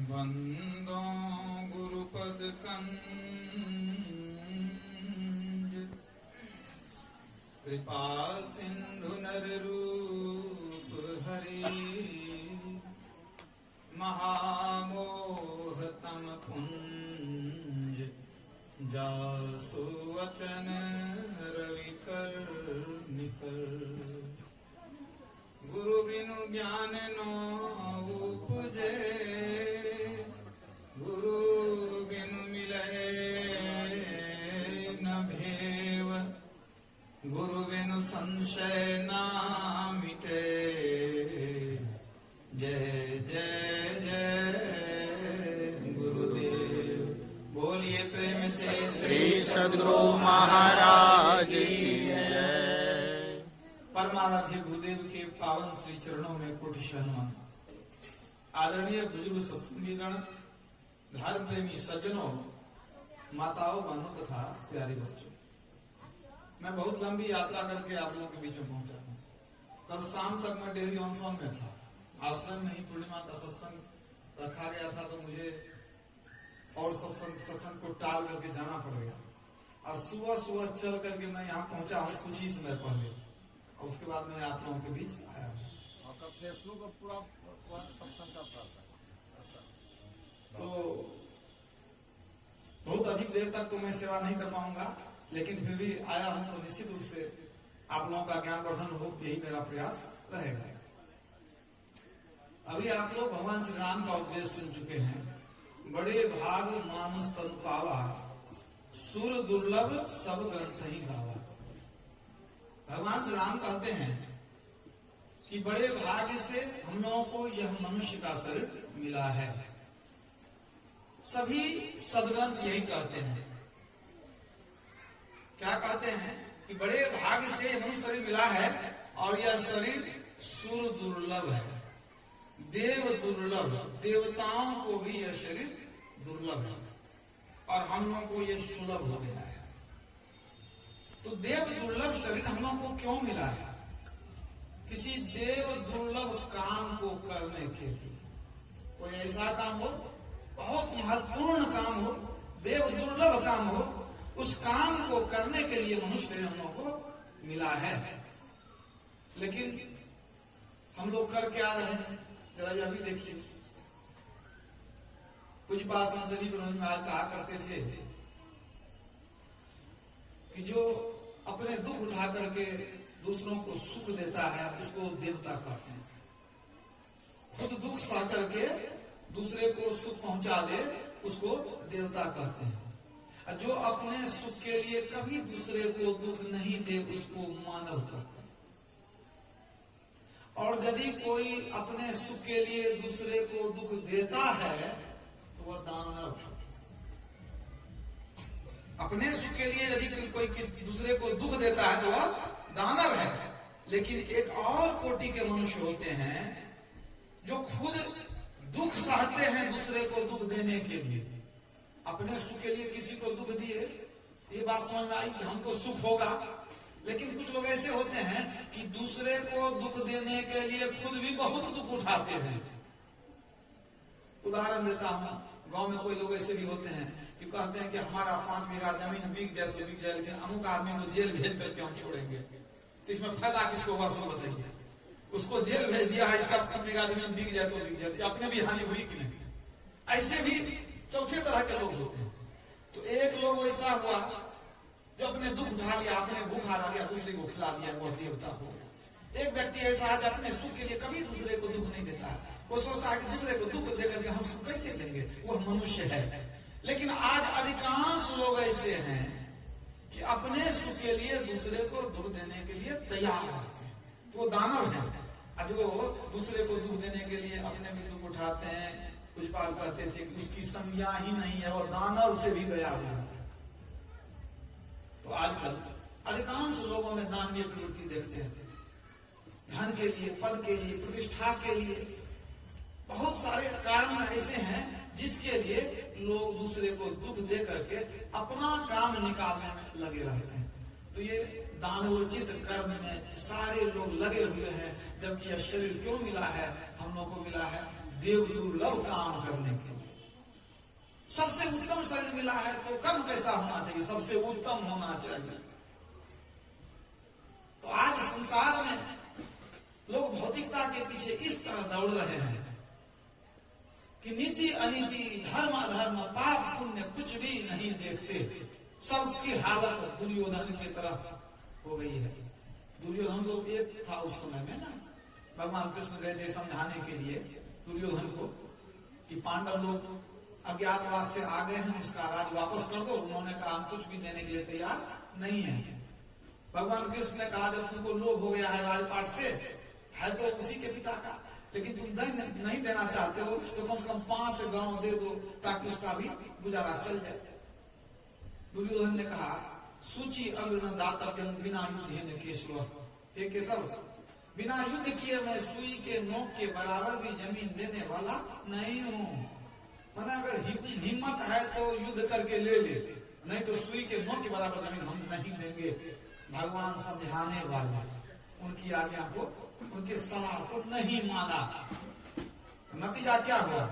वंदो गुरुपद कंज कृपा सिंधु नर रूप हरि महामोह तम पुंज जासु वचन रवि कर निकर गुरु बिनु ज्ञान नो उपजे गुरु बिनु मिले न भेव गुरु बिनु संशय ना मिटे जय जय जय गुरुदेव। बोलिए प्रेम से श्री सद्गुरु महाराज की जय। परमाराध्य गुरुदेव के पावन श्री चरणों में कोटि शरणम। आदरणीय बुजुर्ग सत्संगीगण, धर्म प्रेमी सज्जनों, माताओं, बहनों तथा प्यारे बच्चों, मैं बहुत लंबी यात्रा करके आप लोगों के बीच में पहुंचा हूं। कल शाम तक मैं डेहरी ऑनसॉन में था, आश्रम में ही पूर्णिमा का सत्संग रखा गया था, तो मुझे और सत्संग को टाल करके जाना पड़ गया। और सुबह सुबह चल करके मैं यहाँ पहुंचा हूँ कुछ ही समय पहले, और उसके बाद मैं आप लोगों के बीच आया हूँ। आपका फेसबुक पर पूरा सत्संग का था तो बहुत अधिक देर तक तो मैं सेवा नहीं कर पाऊंगा, लेकिन फिर भी आया हूं तो निश्चित रूप से आप लोगों का ज्ञान वर्धन हो, यही मेरा प्रयास रहेगा। अभी आप लोग भगवान श्री राम का उपदेश सुन चुके हैं। बड़े भाग मानुष तन पावा, सुर दुर्लभ सब ग्रंथ ही गावा। भगवान श्री राम कहते हैं कि बड़े भाग्य से हम लोगों को यह मनुष्य का शरीर मिला है। सभी सदग्रंथ यही कहते हैं। क्या कहते हैं कि बड़े भाग्य से मनुष्य शरीर मिला है और यह शरीर सुर दुर्लभ है, देव दुर्लभ, देवताओं को भी यह शरीर दुर्लभ है और हम लोगों को यह सुलभ हो गया है। तो देव दुर्लभ शरीर हम लोगों को क्यों मिला है? किसी देव दुर्लभ काम को करने के लिए, कोई ऐसा काम हो, बहुत महत्वपूर्ण काम हो, देव दुर्लभ काम हो, उस काम को करने के लिए मनुष्य हम लोगों को मिला है। लेकिन हम लोग कर क्या रहे हैं, जरा यह भी देखिए। कुछ बात संसदीय महाराज कहा करते थे कि जो अपने दुख उठा करके दूसरों को सुख देता है उसको देवता कहते हैं। खुद दुख सह करके दूसरे को सुख पहुंचा दे उसको देवता कहते हैं। जो अपने सुख के लिए कभी दूसरे को दुख नहीं दे उसको मानव कहते हैं। और यदि कोई अपने सुख के लिए दूसरे को दुख देता है तो वह दानव है। अपने सुख के लिए यदि कोई दूसरे को दुख देता है तो वह दानव है। लेकिन एक और कोटि के मनुष्य होते हैं जो खुद दुख सहते हैं दूसरे को दुख देने के लिए। अपने सुख के लिए किसी को दुख दिए, ये बात समझ में आई कि हमको सुख होगा। लेकिन कुछ लोग ऐसे होते हैं कि दूसरे को दुख देने के लिए खुद भी बहुत दुख उठाते हैं। उदाहरण देता हूं, गांव में कोई लोग ऐसे भी होते हैं कि कहते हैं कि हमारा 5 बीघा जमीन बिक जाए सो बिक जाए, लेकिन अमुक आदमी को जेल भेज करके हम छोड़ेंगे। तो इसमें फायदा किसको हुआ सो बताइए। उसको जेल भेज दिया है, इसका 5 बीघा जमीन बिक जाए तो बिक जाए, अपने भी हानि हुई कि नहीं। ऐसे भी चौथे तरह के लोग होते हैं। तो एक लोग ऐसा हुआ जो अपने दुख उठा लिया, अपने भूखा रह गया, दूसरे को खिला दिया, वो देवता हो गया। एक व्यक्ति ऐसा है जो अपने सुख के लिए कभी दूसरे को दुख नहीं देता है। वो सोचता है कि दूसरे को दुख देकर के हम सुख कैसे लेंगे, वो मनुष्य है। लेकिन आज अधिकांश लोग ऐसे हैं कि अपने सुख के लिए दूसरे को दुख देने के लिए तैयार रहते हैं, तो वो दानव है। जो दूसरे को दुख देने के लिए अपने भी दुख उठाते हैं। कुछ बात कहते थे कि उसकी संज्ञा ही नहीं है, और दानव से भी गया हुआ है। तो आजकल अधिकांश लोगों में दानवीय प्रवृत्ति देखते हैं। धन के लिए, पद के लिए, प्रतिष्ठा के लिए, बहुत सारे कारण ऐसे हैं जिसके लिए लोग दूसरे को दुख दे करके अपना काम निकालने में लगे रहते हैं। तो ये दानवोचित कर्म में सारे लोग लगे हुए हैं, जबकि यह शरीर क्यों मिला है हम लोग को? मिला है देव दुर्लभ काम करने के लिए। सबसे उत्तम शरीर मिला है तो कर्म कैसा होना चाहिए? सबसे उत्तम होना चाहिए। तो आज संसार में लोग भौतिकता के पीछे इस तरह दौड़ रहे हैं कि नीति अनीति, धर्म अधर्म, पाप पुण्य कुछ भी नहीं देखते। सबकी हालत दुर्योधन की तरह हो गई है। दुर्योधन तो एक था उस समय में ना, भगवान कृष्ण गए थे समझाने के लिए दुर्योधन को कि पांडव लोग अज्ञातवास से आ गए हैं, उसका राज वापस कर दो। उन्होंने कहा हम कुछ भी देने के लिए तैयार नहीं है। भगवान कृष्ण ने कहा जब तुमको लोभ हो गया है राजपाट से, है तो उसी के पिता का, लेकिन तुम नहीं देना चाहते हो तो कम से कम 5 गांव दे दो ताकि उसका भी गुजारा चल जाए। दुर्योधन ने कहा सूची अग्न दातव्यं बिना युद्धेन केशव। हे केशव, बिना युद्ध किए मैं सुई के नोक के बराबर भी जमीन देने वाला नहीं हूँ। माना अगर हिम्मत है तो युद्ध करके ले ले, नहीं तो सुई के नोक के बराबर जमीन हम नहीं देंगे। भगवान समझाने वाले उनकी आज्ञा को, उनके सलाह को नहीं माना। नतीजा क्या हुआ?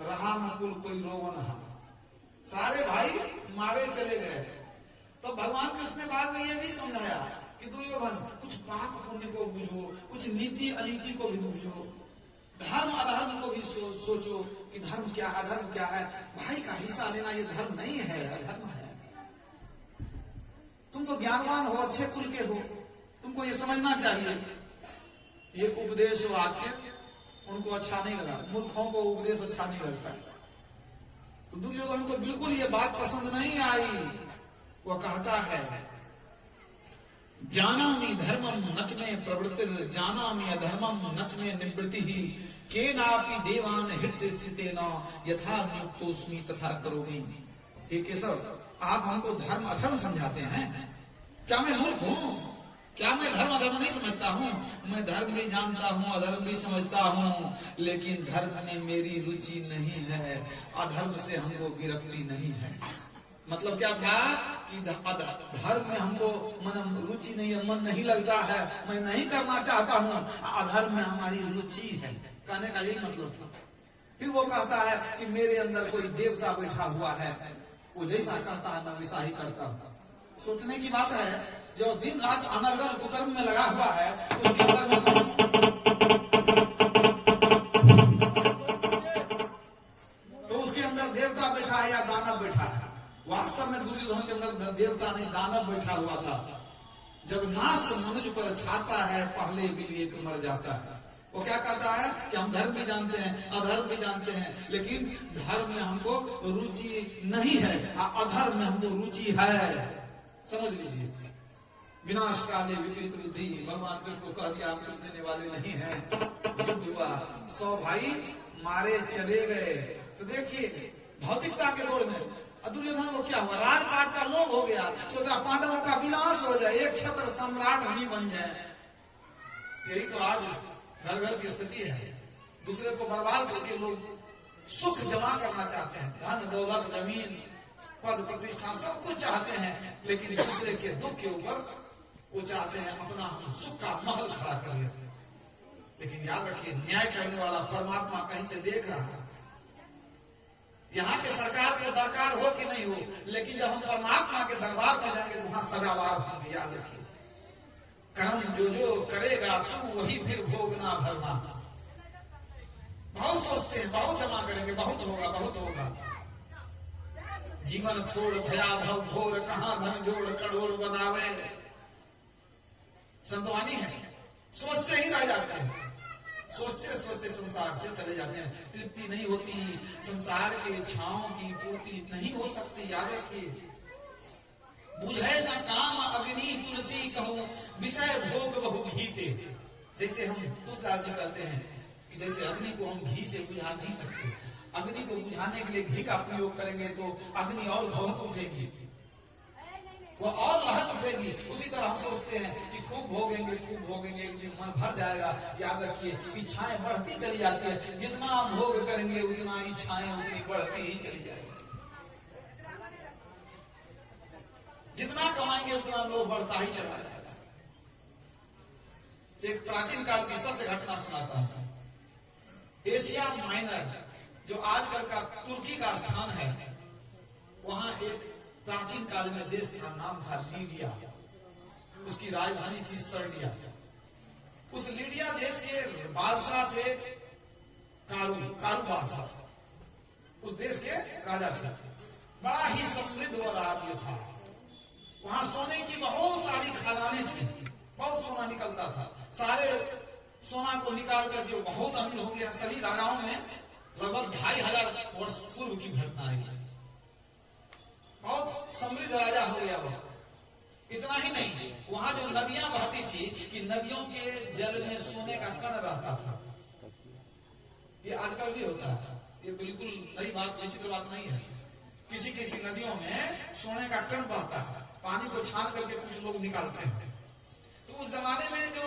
रहा न कुल कोई रोवन हम, सारे भाई मारे चले गए। तो भगवान कृष्ण ने बाद में यह भी समझाया कि दुर्योधन कुछ पाप पुण्य को बुझो, कुछ नीति अनीति को भी बुझो, धर्म अधर्म को भी सोचो कि धर्म क्या है, अधर्म क्या है। भाई का हिस्सा लेना ये धर्म नहीं है, अधर्म है। तुम तो ज्ञानवान हो, अच्छे कुल के हो, तुमको ये समझना चाहिए। ये उपदेश वाक्य उनको अच्छा नहीं लगा, मूर्खों को उपदेश अच्छा नहीं लगता। तो दुर्योधन को बिल्कुल ये बात पसंद नहीं आई। वो कहता है जानामि धर्मम नच में प्रवृत्ति, जानामि अधर्मम नच में निवृत्ति ही, केनापि देवान हृदय स्थितेन यथा नियुक्तोस्मि तथा करोमि। हे केशव, आप हमको धर्म अधर्म समझाते हैं। क्या मैं मूर्ख हूँ? क्या मैं धर्म अधर्म नहीं समझता हूँ? मैं धर्म भी जानता हूँ, अधर्म भी समझता हूँ, लेकिन धर्म में मेरी रुचि नहीं है, अधर्म से हमको गिरफ्ती नहीं है। मतलब क्या था कि धर्म में हमको मन रुचि नहीं है, मन नहीं लगता है, मैं नहीं करना चाहता हूँ, अधर्म में हमारी रुचि है। कहने का यही मतलब था। फिर वो कहता है कि मेरे अंदर कोई देवता बैठा हुआ है, वो जैसा कहता है मैं वैसा ही करता हूँ। सोचने की बात है, जो दिन रात अनर्गल कुकर्म में लगा हुआ है, उसके अंदर में तो उसके अंदर देवता बैठा है या दानव बैठा है? वास्तव में दुर्योधन के अंदर देवता नहीं, दानव बैठा हुआ था। जब नाश मनुष्य पर छाता है, पहले विवेक मर जाता है। वो क्या कहता है कि हम धर्म भी जानते हैं, अधर्म भी जानते हैं, लेकिन धर्म में हमको रुचि नहीं है, अधर्म में हमको रुचि है। समझ लीजिए, विनाश काले विपरीत बुद्धि। भगवान कृष्ण को कह दिया हम कुछ देने वाले नहीं है। युद्ध हुआ, 100 भाई मारे चले गए। तो देखिए भौतिकता के दौड़ में दुर्योधन को क्या हुआ? राजपाट का लोभ हो गया, सोचा पांडवों का विनाश हो जाए, एक क्षत्र सम्राट हम ही बन जाए। यही तो आज घर घर की स्थिति है। दूसरे को बर्बाद करके लोग सुख जमा करना चाहते हैं, धन दौलत जमीन पद प्रतिष्ठा सब कुछ चाहते हैं, लेकिन दूसरे के दुख के ऊपर वो चाहते हैं अपना सुख का महल खड़ा कर ले। लेकिन याद रखिए, न्याय करने वाला परमात्मा कहीं से देख रहा है। यहाँ के सरकार को दरकार हो कि नहीं हो, लेकिन जब हम परमात्मा के दरबार में जाएंगे तो वहां सजावार होंगे। याद रखिए, कर्म जो जो करेगा तू वही फिर भोगना भरना। बहुत सोचते हैं बहुत जमा करेंगे, बहुत होगा बहुत होगा। जीवन थोड़ भयाभव घोर, कहाँ धन जोड़ करोड़ बनावे। संतवानी है, सोचते ही रह जाते हैं, सोचते सोचते संसार से चले जाते हैं। तृप्ति नहीं होती, संसार के इच्छाओं की पूर्ति नहीं हो सकती। याद रखिए, बुझे न काम अग्नि तुलसी कहूं, विषय भोग बहु घीते। जैसे हम तुलसीदास जी कहते हैं कि जैसे अग्नि को हम घी से बुझा नहीं सकते, अग्नि को बुझाने के लिए घी का प्रयोग करेंगे तो अग्नि और भवक उठेगी, वो और लहर उठेगी। उसी तरह हम सोचते हैं कि खूब भोगेंगे एक दिन मन भर जाएगा। याद रखिए, इच्छाएं बढ़ती चली जाती है, जितना भोग करेंगे उतना इच्छाएं उतनी बढ़ती ही चली जाएगी। जितना कमाएंगे उतना लोभ बढ़ता ही चला जाएगा। एक प्राचीन काल की सत्य घटना सुनाता था। एशिया माइनर जो आजकल का तुर्की का स्थान है, वहां एक प्राचीन काल में देश था, नाम था लीडिया। उसकी राजधानी थी सर्डिया। उस लीडिया देश के बादशाह थे कारू बादशाह। उस देश के राजा थे। बड़ा ही समृद्ध वो राज्य था। वहां सोने की बहुत सारी खदानें थी, बहुत सोना निकलता था। सारे सोना को निकाल करके बहुत अमीर हो गया। सभी राजाओं में लगभग 2500 वर्ष पूर्व की घटना है। बहुत समृद्ध राजा हो गया वो। इतना ही नहीं, वहां जो नदियां बहती थी कि नदियों के जल में सोने का कण रहता था। ये आजकल भी होता है, ये बिल्कुल नई बात, विचित्र बात नहीं है। किसी किसी नदियों में सोने का कण बहता है, पानी को छान करके कुछ लोग निकालते हैं। तो उस जमाने में जो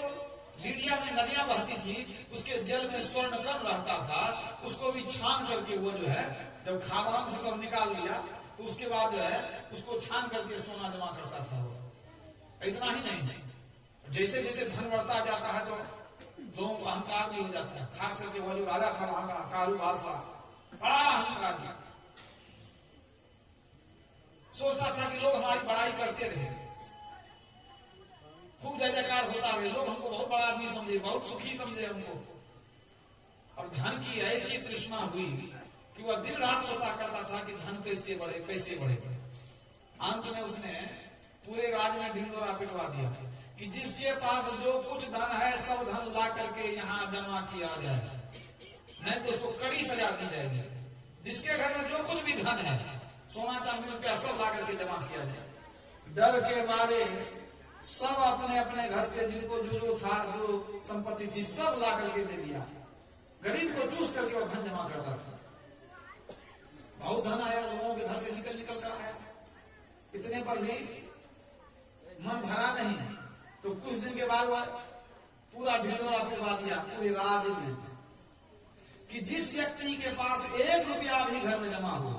लीडिया में नदियां बहती थी, उसके जल में स्वर्ण कण रहता था। उसको भी छान करके वो जो है, जब खादान से सब निकाल लिया तो उसके बाद जो है उसको छान करके सोना जमा करता था वो। इतना ही नहीं, जैसे जैसे धन बढ़ता जाता है तो लोगों को अहंकार भी हो जाता है। खास करके वो जो राजा था वहां का कारू बादशाह, बड़ा अहंकार, सोचता था कि लोग हमारी बड़ाई करते रहे, खूब जय जयकार होता रहे, लोग हमको बहुत बड़ा आदमी समझे, बहुत सुखी समझे हमको। और धन की ऐसी तृष्णा हुई कि वह दिन रात सोचा करता था कि धन कैसे बढ़े, कैसे बढ़े। अंत में उसने पूरे राज्य में ढिंडोरा पिटवा दिया कि जिसके पास जो कुछ धन है सब धन ला करके यहाँ जमा किया जाए, नहीं तो उसको कड़ी सजा दी जाएगी। जिसके घर में जो कुछ भी धन है, सोना चांदी रुपया, सब ला करके जमा किया जाए। डर के मारे सब अपने अपने घर से जिनको जो जो था, जो संपत्ति थी, सब ला करके दे दिया। गरीब को चूस करके वो धन जमा करता था। बहुत धन आया, लोगों के घर से निकल निकल कर आया। इतने पर भी मन भरा नहीं, तो कुछ दिन के बाद वह पूरा ढिंडोरा पिटवा दिया पूरे राज्य में कि जिस व्यक्ति के पास 1 रुपया भी घर में जमा हो,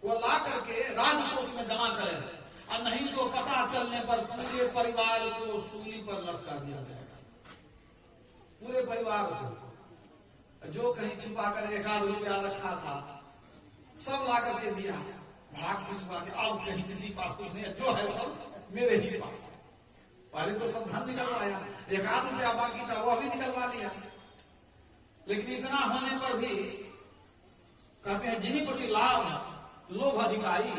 वो ला करके राजकोष में जमा करे, और नहीं तो पता चलने पर पूरे परिवार को सूली पर लटका दिया जाएगा। पूरे परिवार को, जो कहीं छुपा कर 1 रुपया रखा था, सब ला करके दिया। बड़ा खुश हुआ कि अब कहीं किसी पास कुछ नहीं है, जो है सब मेरे ही पास। पहले तो सब धन निकलवाया, 1 रुपया बाकी था वो भी निकलवा लिया। लेकिन इतना होने पर भी कहते हैं जिन्हीं प्रति लाभ लोभ अधिकारी,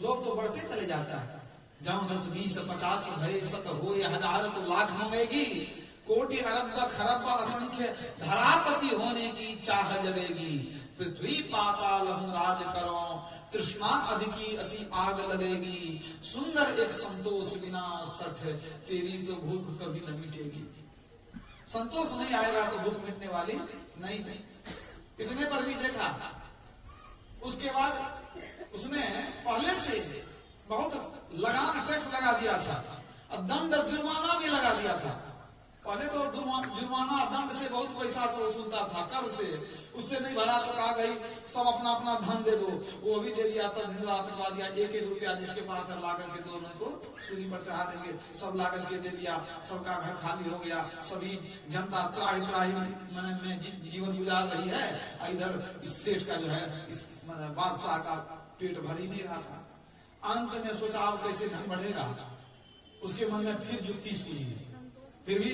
लोभ तो बढ़ते चले जाता है। जब 10 20 50 भय 100 हो या 1000 तो लाख होंगी, कोटि अरब खरब असंख्य धरापति होने की चाह जलेगी। पृथ्वी पाताल राज करो, तृष्णा अधिकी अति आग लगेगी। सुंदर एक संतोष बिना सठ, तेरी तो भूख कभी न मिटेगी। संतोष नहीं आएगा तो भूख मिटने वाली नहीं है। इतने पर भी देखा, उसके बाद उसने पहले से बहुत लगान टैक्स लगा दिया था और दंड जुर्माना भी लगा दिया था। पहले तो जुर्माना दंड से बहुत पैसा से वसूलता था, कर से उससे नहीं भरा तो कहा गई सब अपना अपना धन दे दो, वो भी दे दिया। पर ढिंडोरा पिटवा दिया, 1 रुपया जिसके पास है ला करके दो, नहीं तो सूली पर चढ़ा देंगे। सब ला करके दे दिया, सबका घर खाली हो गया। सभी जनता त्राही त्राही में जीवन गुजार रही है। इधर इस सेठ का जो है, इस बादशाह का पेट भर ही नहीं रहा था। अंत में सोचा अब कैसे धन बढ़ेगा। उसके मन में फिर युक्ति सूझी, फिर भी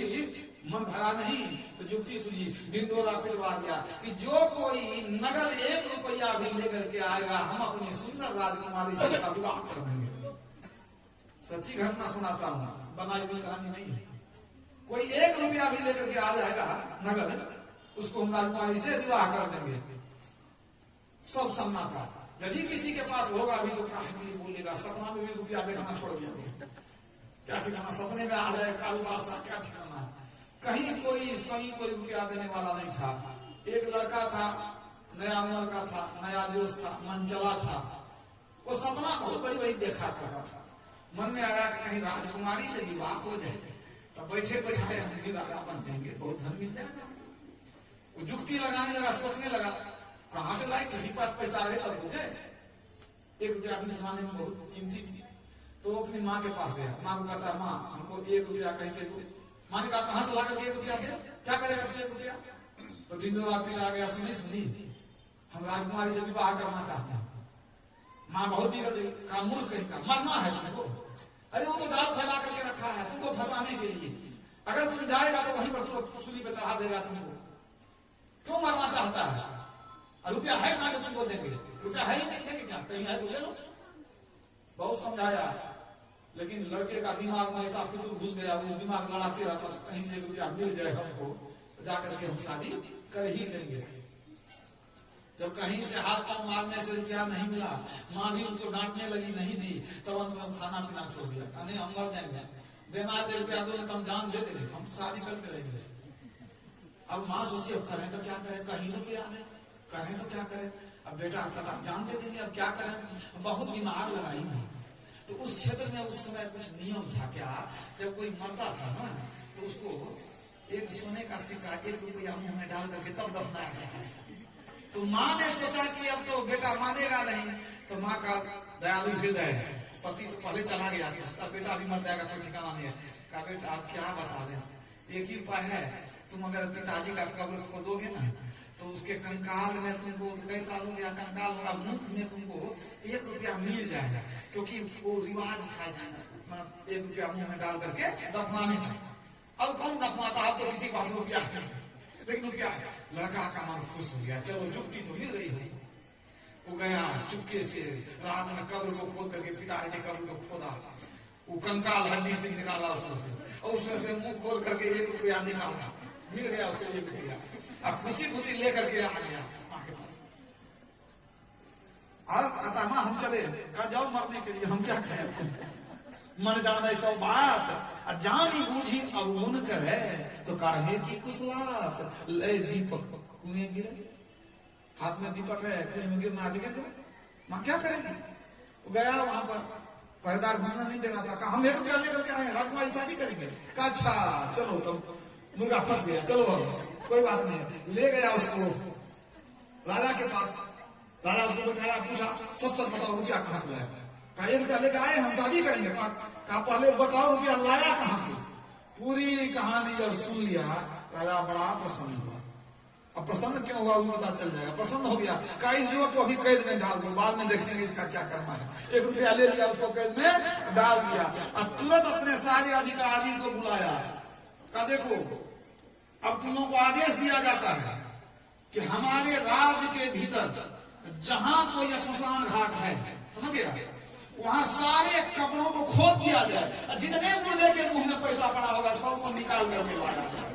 मन भरा नहीं तो युक्ति सूझी। ढिंडोरा पिटवा दिया कि जो कोई नगद 1 रुपया भी लेकर के आएगा, हम अपनी सुंदर राजकुमारी से विवाह कर देंगे। सच्ची घटना सुनाता हूँ, बनाई हुई कहानी नहीं है। कोई 1 रुपया भी लेकर के आ जाएगा नगद, उसको हम राजकुमारी से विवाह कर देंगे। सब सन्नाटा। यदि किसी के पास होगा भी तो काहे के लिए बोलेगा। सपना में भी रुपया देखना छोड़ दिया, क्या ठिकाना। सपने में आ जाए कारोबार सा, क्या ठिकाना। कहीं कोई रुपया देने वाला नहीं था। एक लड़का था, नया उम्र का था, नया जोश था, मन चला था। वो सपना बहुत बड़ी बड़ी देखा करता था। मन में आया कि कहीं राजकुमारी से विवाह हो जाए, तब बैठे बैठे हम भी राजा बन जाएंगे, बहुत धन मिल जाएगा। वो युक्ति लगाने लगा, सोचने लगा कहां से लाए, किसी पास पैसा रहे तब हो जाए। 1 रुपया अभी जमाने में बहुत कीमती थी। तो अपनी माँ के पास गया, माँ को कहता है माँ हमको 1 रुपया कहीं से। माँ ने कहा कहां से ला कर 1 रुपया दे, क्या करेगा 1 रुपया। तो डिंडोरा पिला गया, सुनी हम राजकुमारी से विवाह करना चाहते हैं। माँ बहुत बिगड़ गई, का मूर्ख कहीं का, मरना है तुमको। अरे वो तो जाल फैला करके रखा है तुमको फंसाने के लिए, अगर तुम जाएगा तो वहीं पर तुम सूली पे चढ़ा देगा तुमको। क्यों मरना चाहता है? रुपया है कहाँ जो तुमको देंगे? रुपया है ही नहीं, देंगे क्या? कहीं है तो ले लो। बहुत समझाया, लेकिन लड़के का दिमाग में ऐसा फितूर घुस गया, वो दिमाग लड़ाते रहता, कहीं से रुपया मिल जाए हमको तो जाकर के हम शादी कर ही लेंगे। जब कहीं से हाथ पांव मारने से रुपया नहीं मिला, माँ भी उनको डांटने लगी, नहीं दी, तब हम खाना पीना छोड़ दिया। नहीं हम मर जाएंगे, देना दे रुपया दो, तो हम जान दे देंगे, हम शादी करके रहेंगे। अब माँ सोची अब करें तो क्या करें, कहीं रुपया नहीं, करें तो क्या करें। अब बेटा पता जान दे देंगे, अब क्या करें। बहुत दिमाग लगाई मैं। तो उस क्षेत्र में उस समय कुछ नियम था क्या, जब कोई मरता था ना तो उसको एक सोने का सिक्का 1 रुपया मुंह में डाल करके तब दफनाया जाता था। तो माँ ने सोचा कि अब तो बेटा मानेगा नहीं, तो माँ का दयालु हृदय है, पति तो पहले चला गया, उसका बेटा भी मर जाएगा, कोई ठिकाना नहीं है। कहा बेटा आप क्या बता दें, एक ही उपाय है, तुम अगर पिताजी का कब्र खोदोगे ना तो उसके कंकाल में तुमको तो कई साल हो गया, कंकाल होगा, मुख में तुमको 1 रुपया मिल जाएगा, क्योंकि वो रिवाज था 1 रुपया मुंह में डाल करके दफनाने का। अब कौन दफनाता है, तो किसी पास रुपया है, लेकिन क्या लड़का का मन खुश हो गया, चलो जुगती तो मिल रही है। वो गया चुपके से रात में कब्र को खोद करके, पिताजी ने कब्र को खोदा, वो कंकाल हड्डी से निकाला उसमें से, और उसमें से मुंह खोल करके 1 रुपया निकाला, मिल गया उसको 1 रुपया। अब खुशी खुशी लेकर के आ गया माँ के पास। और आता माँ हम चले, कहा जाओ मरने के लिए, हम क्या कहें, मन जाने सब बात जानी बूझी अब उन करे, तो काहे की कुशलात ले दीपक कुएं गिरे। हाथ में दीपक है, कुएं में गिरना गिर। माँ क्या करेंगे? गया वहां पर, पहरेदार घुसना नहीं दे रहा था, कहा हम 1 रुपया लेकर के आए, राजकुमारी शादी करेंगे। कहा अच्छा चलो, तो मुर्गा फंस गया, चलो कोई बात नहीं। ले गया उसको राजा के पास, राजा उसको बैठाया, पूछा सच बताओ रुपया कहाँ से लाया? कहा 1 रुपया लेकर आए, हम शादी करेंगे। कहा पहले बताओ रुपया लाया कहाँ से? पूरी कहानी जब सुन लिया राजा बड़ा प्रसन्न हुआ। अब प्रसन्न क्यों हुआ वो पता चल जाएगा, प्रसन्न हो गया। कहा इस युवक को अभी कैद में डाल दो, बाद में देखेंगे इसका क्या करना है। 1 रुपया ले लिया, उसको कैद में डाल दिया। अब तुरंत अपने सारे अधिकारी को बुलाया, कहा देखो अब तुम लोगों को आदेश दिया जाता है कि हमारे राज्य के भीतर जहां कोई श्मशान घाट है, समझ गया, वहां सारे कब्रों को खोद दिया जाए, जितने मुर्दे के मुंह में पैसा पड़ा होगा सबको निकाल करके लाया जाए।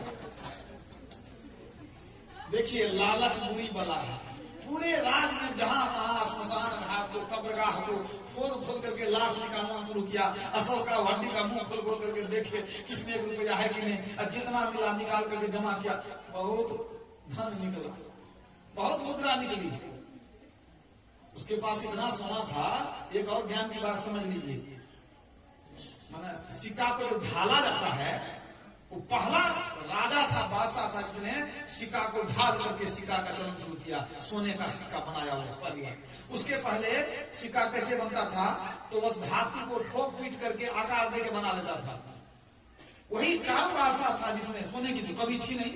देखिए लालच बुरी बला है। पूरे राज्य में जहां तहां श्मशान घाट को, कब्रगाह को खोद करके लाश निकालना शुरू किया। असल का हड्डी का मुंह खोल करके देखे किसमें 1 रुपया है कि नहीं, और जितना मिला निकाल करके जमा किया। बहुत धन निकला, बहुत मुद्रा निकली। उसके पास इतना सोना था। एक और ज्ञान की बात समझ लीजिए, माना सिक्का को जो ढाला जाता है, वो पहला राजा था, बादशाह था, जिसने सिक्का को ढाल करके सिक्का का चलन शुरू किया, सोने का सिक्का बनाया हुआ पहले। उसके पहले सिक्का कैसे बनता था, तो बस धातु को ठोक पीट करके आकार देके बना लेता था। वही काल बादशाह था जिसने सोने की जो कभी थी नहीं,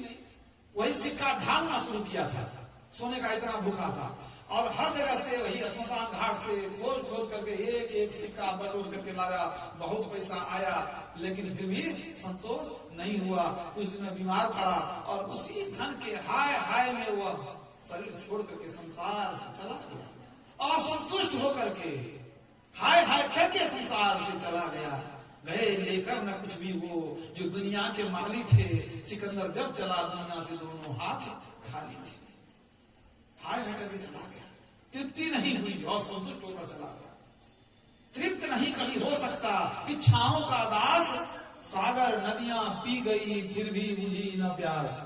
वही सिक्का ढालना शुरू किया था। सोने का इतना भूखा था, और हर जगह से वही श्मशान घाट से खोज करके एक एक सिक्का बटोर करके लाया। बहुत पैसा आया, लेकिन फिर भी संतोष नहीं हुआ। कुछ दिन में बीमार पड़ा, और उसी धन के हाय हाय में वह शरीर छोड़ करके संसार से चला गया। असंतुष्ट होकर के हाय हाय करके संसार से चला गया। गए लेकर न कुछ भी वो जो दुनिया के माली थे। सिकंदर जब चला दुनिया से दोनों हाथ खाली थे। हाय हाय करके चला गया, तृप्ति नहीं हुई और संतुष्ट होकर चला गया। तृप्त नहीं कभी हो सकता, इच्छाओं का दास सागर नदियां पी गई फिर भी बुझी न प्यास।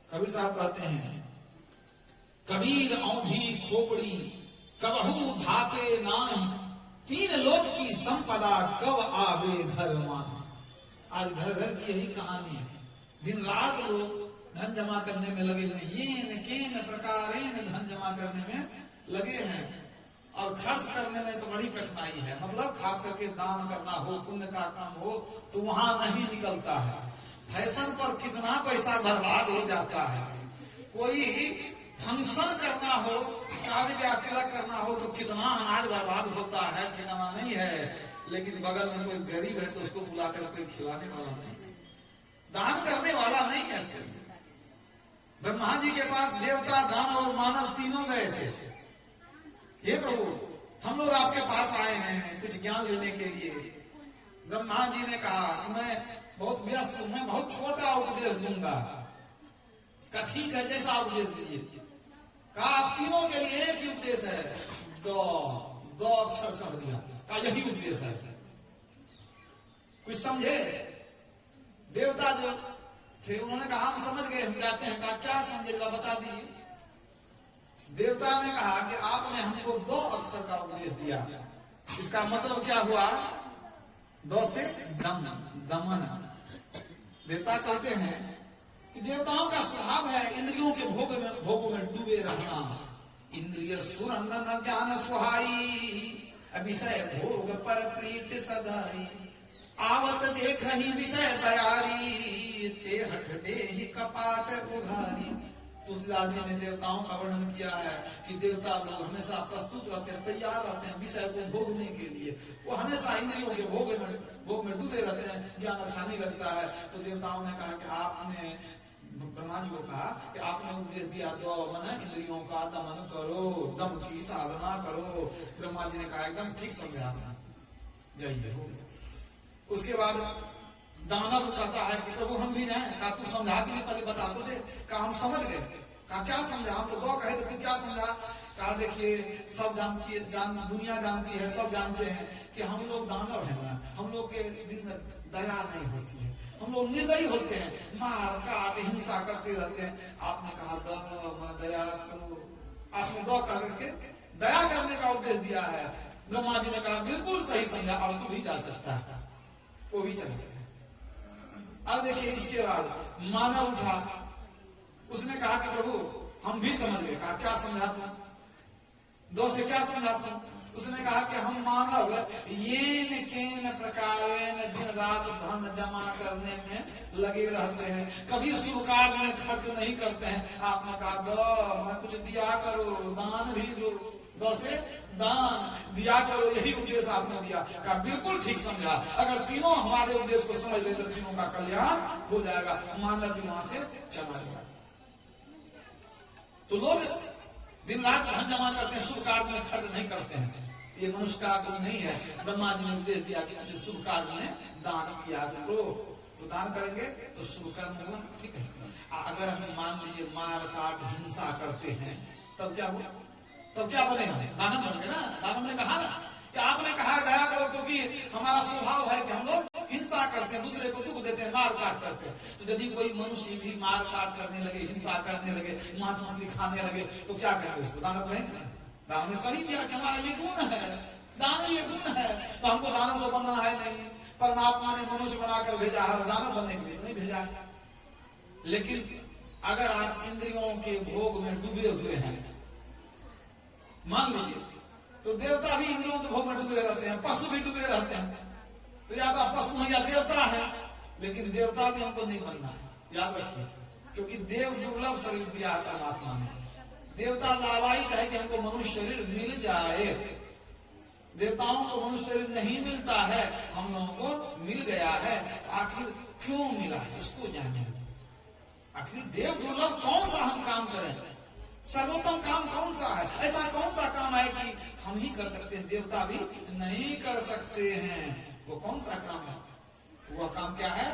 कबीर साहब कहते हैं, कबीर औंधी खोपड़ी कबहू धाते नाहि, 3 लोक की संपदा कब आवे घर मान। आज घर घर की यही कहानी है। दिन रात लोग धन जमा करने में लगे हुए, येन केन प्रकारेण धन जमा करने में लगे हैं, और खर्च करने में तो बड़ी कठिनाई है। मतलब खास करके दान करना हो, पुण्य का काम हो, तो वहां नहीं निकलता है। फैशन पर कितना पैसा बर्बाद हो जाता है। कोई फंक्शन करना हो, शादी ब्याह तिलक करना हो तो कितना अनाज बर्बाद होता है, ठिकाना नहीं है। लेकिन बगल में कोई गरीब है तो उसको बुलाकर कोई खिलाने वाला नहीं है, दान करने वाला नहीं है। ब्रह्मा जी के पास देवता, दानव और मानव तीनों गए थे। हे प्रभु, हम लोग आपके पास आए हैं कुछ ज्ञान लेने के लिए। ब्रह्मा जी ने कहा मैं बहुत व्यस्त हूं, मैं बहुत छोटा उपदेश दूंगा। कहा ठीक है, जैसा उपदेश दीजिए। कहा आप तीनों के लिए एक ही उपदेश है, दो अक्षर कर दिया। कहा यही उपदेश है, कुछ समझे? देवता जो थे उन्होंने कहा हम समझ गए, हम जाते हैं। कहा क्या समझेगा बता दीजिए। देवता ने कहा कि आपने हमको 2 अक्षर का उपदेश दिया, इसका मतलब क्या हुआ? 2 से दमन। देवता कहते हैं कि देवताओं का स्वभाव है इंद्रियों के भोगों में डूबे रहना। इंद्रिय सुर न ज्ञान सुहाई, विषय भोग पर प्रीत सदाई। आवत देख ही विषय बयारी, ते हठ दे ही कपाट उघारी। तुलसीदास जी ने देवताओं का वर्णन किया है कि देवता लोग हमेशा प्रस्तुत रहते हैं, तैयार रहते हैं विषय को भोगने के लिए। वो हमेशा इंद्रियों के भोग में डूबे रहते हैं, ज्ञान अच्छा नहीं लगता है। तो देवताओं ने कहा कि आपने, ब्रह्मा जी को कहा कि आपने उपदेश दिया 2 मन इंद्रियों का दमन करो, दम की साधना करो। ब्रह्मा जी ने कहा एकदम ठीक समझे आपने, जाइए हो गया। उसके बाद दानव कहता है कि प्रभु हम भी जाएं। कहा तू समझा के लिए पहले बता तो दे। कहा हम समझ गए। कहा क्या समझा? हम तो 2 कहे तो तू क्या समझा? कहा देखिए सब जानती है, दुनिया जानती है, सब जानते हैं कि हम लोग दानव हैं ना, हम लोग के दिल में दया नहीं होती है, हम लोग निर्दयी होते हैं, मार काट हिंसा करते रहते हैं। आपने कहा दया करो, आपने 2 करके दया करने का उपदेश दिया है। ब्रह्मा जी ने कहा बिल्कुल सही समझा, अब तू भी जा सकता है। वो भी चल गया। अब देखिए इसके बाद मानव उठा, उसने कहा कि प्रभु हम भी समझ गए। कहा क्या समझा तुम? 2 से क्या समझा तुम? उसने कहा कि हम मानव येन केन प्रकारेण दिन रात धन जमा करने में लगे रहते हैं, कभी शुभ कार्य में खर्च नहीं करते हैं। आपने कहा दो कुछ दिया करो, दान भी दो, 2 से दान दिया करो, यही उपदेश आपने दिया। कहा बिल्कुल ठीक समझा, अगर तीनों हमारे उपदेश को समझ ले तो तीनों का कल्याण हो जाएगा। मानव भी वहां से चला गया। तो लोग दिन रात धन जमा करते हैं, शुभ कार्य में खर्च नहीं करते हैं, ये मनुष्य का गुण नहीं है। ब्रह्मा जी ने उपदेश दिया कि अच्छे शुभ कार्य में दान किया करो, तो दान करेंगे तो शुभ कर्म होगा। ठीक है, अगर हम मान लीजिए मार काट हिंसा करते हैं तब क्या हुआ? तब क्या बने? दानव बन गए ना। दानव ने कहा ना कि आपने कहा दया करो, क्योंकि हमारा स्वभाव है कि हम लोग हिंसा करते हैं, दूसरे को दुख देते हैं, मार काट करते हैं। तो यदि कोई मनुष्य भी मार काट करने लगे, हिंसा करने लगे, मांस मछली खाने लगे, तो क्या करेंगे उसको? दानव कहेंगे? दानव ने कही दिया कि हमारा ये गुण है, दानव ये गुण है, तो हमको दानव तो बनना है नहीं। परमात्मा ने मनुष्य बनाकर भेजा है, दानव बनने के लिए नहीं भेजा है। लेकिन अगर आप इंद्रियों के भोग में डूबे हुए हैं, मान लीजिए, तो देवता भी इंद्रियों के भोग में डूबे रहते हैं, पशु भी डूबे रहते हैं। तो या तो पशु है या देवता है, लेकिन देवता भी हमको नहीं बनना है, याद रखिए। क्योंकि देव दुर्लभ शरीर दिया है परमात्मा ने। देवता लालायित है कि हमको मनुष्य शरीर मिल जाए। देवताओं को मनुष्य शरीर नहीं मिलता है, हम लोगों को मिल गया है। आखिर क्यों मिला है इसको जाने। आखिर देव दुर्लभ कौन सा हम काम करें? सर्वोत्तम काम कौन सा है? ऐसा कौन सा काम है कि हम ही कर सकते हैं, देवता भी नहीं कर सकते हैं? वो कौन सा काम है? वह काम क्या है?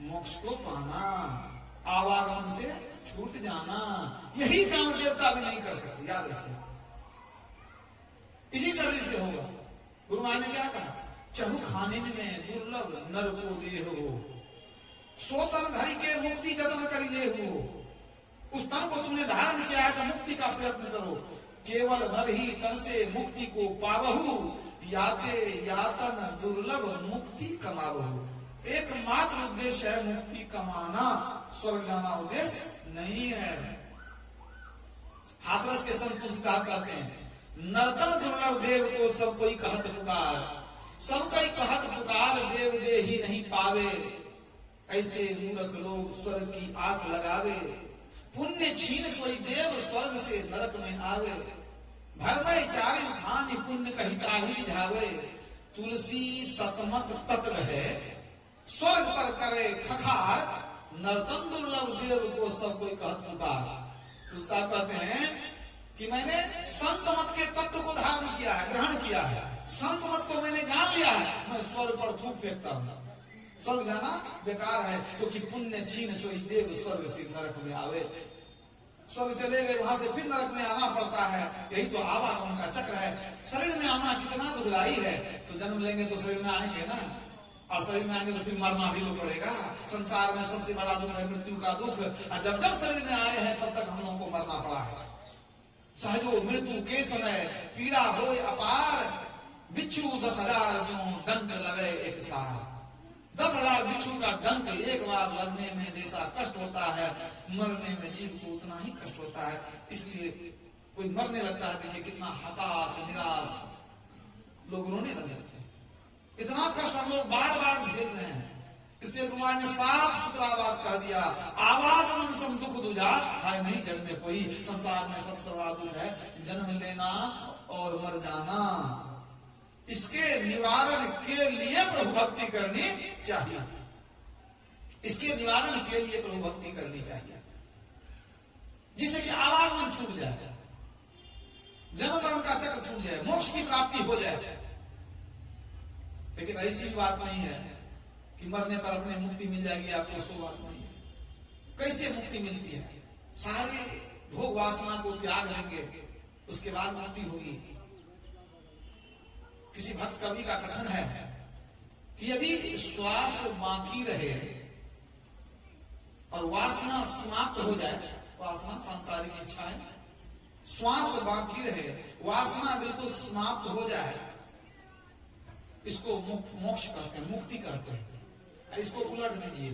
मोक्ष को पाना, आवागमन से छूट जाना। यही काम देवता भी नहीं कर सकते, याद रखिए। इसी शरीर से होगा। गुरु महाराज ने क्या कहा? चहु खाने में दुर्लभ नर को देहो, सो तन धरि के मुक्ति जतन कर ले हो। उस तन को तुमने धारण किया है तो मुक्ति का प्रयत्न करो। केवल नर ही तन से मुक्ति को पावहु, याते यातन दुर्लभ मुक्ति कमावहु। एकमात्र उद्देश्य है मुक्ति कमाना, स्वर्ग जाना उद्देश्य नहीं है। हाथरस के संत तुलसीदास कहते हैं, नर्तन दुर्लभ देव को सब कोई कहत पुकार, सब कोई कहत पुकार, देव दे ही नहीं पावे। ऐसे मूर्ख लोग स्वर्ग की आस लगावे, पुण्य छीन सोई देव स्वर्ग से नरक में आवे, भरमय चारि खानि पुण्य कही ताहि रिझावे, तुलसी सतमत तत्व है स्वर्ग पर करे खखार, नरतन दुर्लभ देव को सब कोई कहत पुकार। तुलसी कहते हैं कि मैंने संत मत के तत्व को धारण किया है, ग्रहण किया है, संत मत को मैंने जान लिया है, मैं स्वर्ग पर थूक फेंकता हूं। स्वर्ग जाना बेकार है, क्योंकि पुण्य छीन सोई देव स्वर्ग से नरक में आवे। स्वर्ग चले गए, वहां से फिर नरक में आना पड़ता है, यही तो आवागमन का चक्र है। शरीर में आना कितना दुखदाई है, तो जन्म लेंगे तो शरीर में आएंगे ना, और शरीर में आएंगे तो फिर मरना भी तो पड़ेगा। संसार में सबसे बड़ा दुख है मृत्यु का दुख, और जब जब शरीर में आए हैं तब तक हम लोगों को मरना पड़ा है। सहजो मृत्यु के समय पीड़ा होए अपार, बिच्छू 10,000 जो डंक लगे एक सार। 10,000 बिच्छू का डंक एक बार लगने में जैसा कष्ट होता है, मरने में जीव को उतना ही कष्ट होता है। इसलिए कोई मरने लगता है, देखिए कितना हताश निराश लोग रोने लग जाते हैं। इतना कष्ट हम लोग बार बार झेल रहे हैं। इसलिए भगवान ने साफ सुथरा बात कह दिया, आवागमन सम दुख दूजा है नहीं जन्म में कोई। संसार में सबसे बड़ा दुख है जन्म लेना और मर जाना। इसके निवारण के लिए प्रभु भक्ति करनी चाहिए, इसके निवारण के लिए प्रभु भक्ति करनी चाहिए, जिससे कि आवागमन छूट जाए, जन्म मरण का चक्र छूट जाए, मोक्ष की प्राप्ति हो जाए। लेकिन ऐसी बात नहीं है कि मरने पर अपने मुक्ति मिल जाएगी, आपको सो बात नहीं है। कैसे मुक्ति मिलती है? सारे भोग वासना को त्याग देंगे, उसके बाद मुक्ति होगी। किसी भक्त कवि का कथन है कि यदि श्वास बाकी रहे और वासना समाप्त हो जाए, वासना सांसारिक इच्छाएं, श्वास बाकी रहे, वासना बिल्कुल समाप्त हो जाए, इसको मोक्ष कहते हैं, मुक्ति कहते हैं। इसको उलट दीजिए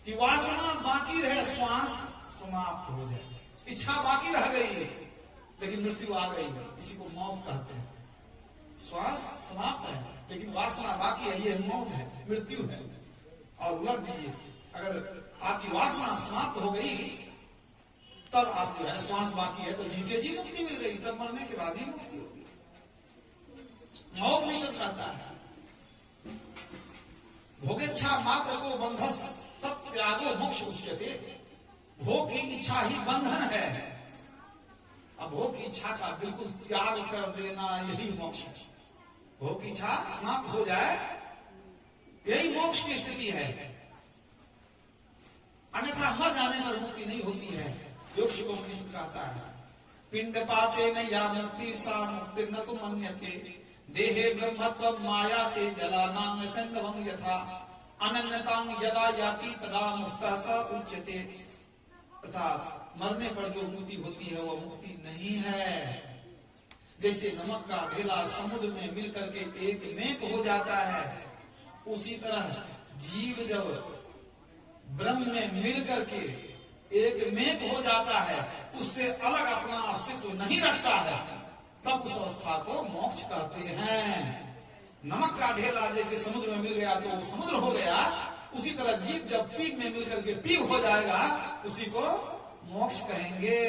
कि वासना बाकी रहे, श्वास समाप्त हो जाए, इच्छा बाकी रह गई लेकिन मृत्यु आ गई, इसी को मौत कहते हैं। श्वास समाप्त है लेकिन वासना बाकी है, ये मौत है, मृत्यु है। और उलट दीजिए, अगर आपकी वासना समाप्त हो गई तब आप जो है श्वास बाकी है तो जीते जी मुक्ति मिल गई, तब मरने के बाद ही मुक्ति होगी। मौत निषेध करता है, भोगेच्छा मात्र को बंधस तत्यागो मोक्ष उच्यते। भोग की इच्छा ही बंधन है, अब भोग की इच्छा का बिल्कुल त्याग कर देना यही मोक्ष है। भोग की इच्छा समाप्त हो जाए यही मोक्ष की स्थिति है, अन्यथा मर जाने पर मुक्ति नहीं होती है। योग शिकोपनिषद कहता है, पिंड पाते न या मुक्ति सा मुक्ति न तो मन्यते, देहे ब्रह्मत्व माया ते जलानां संगमं यथा, अनन्यतां यदा याति तदा मुक्तः स उच्यते। अर्थात मरने पर जो मुक्ति होती है वो मुक्ति नहीं है। जैसे नमक का ढेला समुद्र में मिलकर के एक मेक हो जाता है, उसी तरह जीव जब ब्रह्म में मिलकर के एक मेक हो जाता है, उससे अलग अपना अस्तित्व नहीं रखता है, तब उस अवस्था को मोक्ष कहते हैं। नमक का ढेला जैसे समुद्र में मिल गया तो वो समुद्र हो गया, उसी तरह जीव जब पीप में मिलकर के पीप हो जाएगा, उसी को मोक्ष कहेंगे।